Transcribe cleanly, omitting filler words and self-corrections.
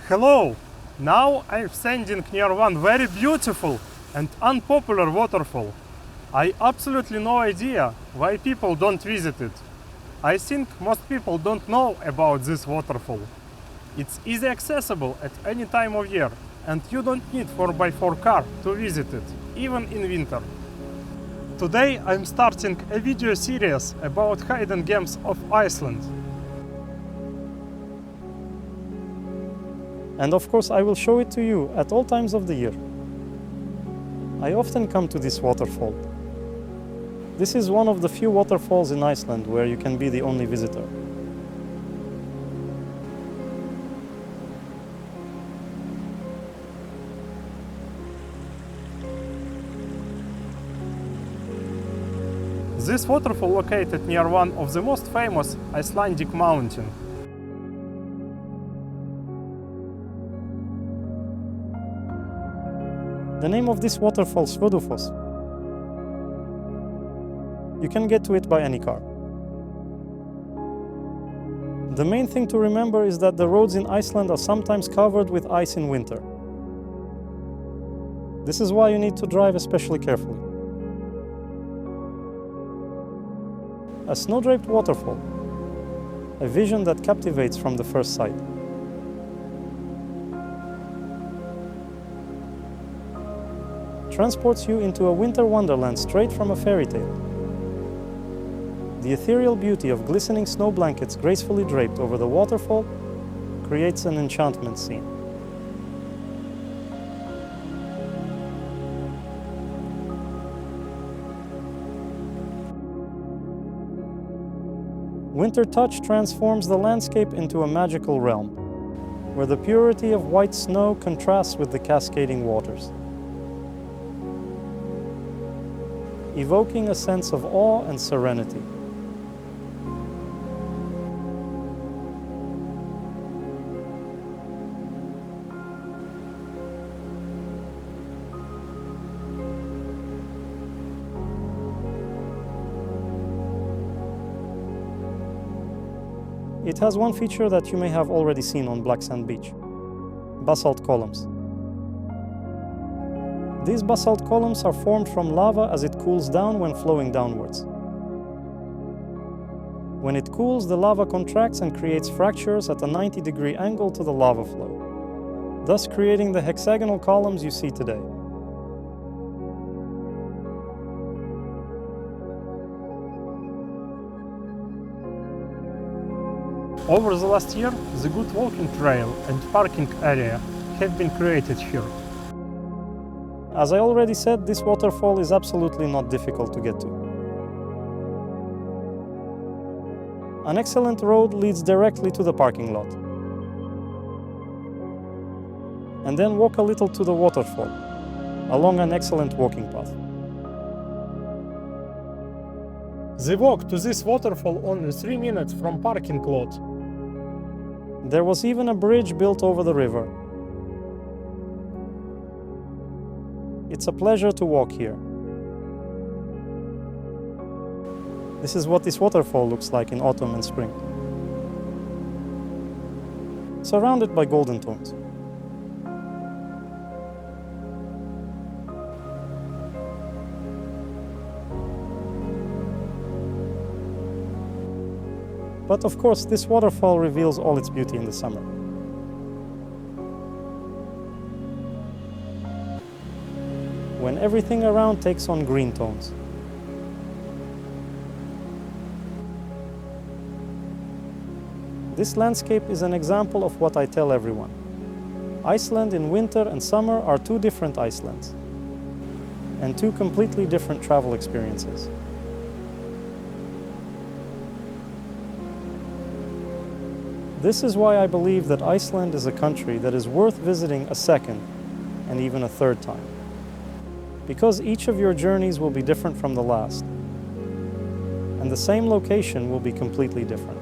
Hello! Now I'm standing near one very beautiful and unpopular waterfall. I absolutely no idea why people don't visit it. I think most people don't know about this waterfall. It's easy accessible at any time of year, and you don't need 4x4 car to visit it, even in winter. Today I'm starting a video series about hidden gems of Iceland. And of course I will show it to you at all times of the year. I often come to this waterfall. This is one of the few waterfalls in Iceland where you can be the only visitor. This waterfall located near one of the most famous Icelandic mountains. The name of this waterfall is Svodufoss. You can get to it by any car. The main thing to remember is that the roads in Iceland are sometimes covered with ice in winter. This is why you need to drive especially carefully. A snow-draped waterfall, a vision that captivates from the first sight. Transports you into a winter wonderland straight from a fairy tale. The ethereal beauty of glistening snow blankets gracefully draped over the waterfall creates an enchantment scene. Winter touch transforms the landscape into a magical realm, where the purity of white snow contrasts with the cascading waters, evoking a sense of awe and serenity. It has one feature that you may have already seen on Black Sand Beach: basalt columns. These basalt columns are formed from lava as it cools down when flowing downwards. When it cools, the lava contracts and creates fractures at a 90-degree angle to the lava flow, thus creating the hexagonal columns you see today. Over the last year, the good walking trail and parking area have been created here. As I already said, this waterfall is absolutely not difficult to get to. An excellent road leads directly to the parking lot. And then walk a little to the waterfall, along an excellent walking path. The walk to this waterfall only 3 minutes from parking lot. There was even a bridge built over the river. It's a pleasure to walk here. This is what this waterfall looks like in autumn and spring, surrounded by golden tones. But of course, this waterfall reveals all its beauty in the summer. When everything around takes on green tones. This landscape is an example of what I tell everyone. Iceland in winter and summer are two different Icelands, and two completely different travel experiences. This is why I believe that Iceland is a country that is worth visiting a second and even a third time. Because each of your journeys will be different from the last, and the same location will be completely different.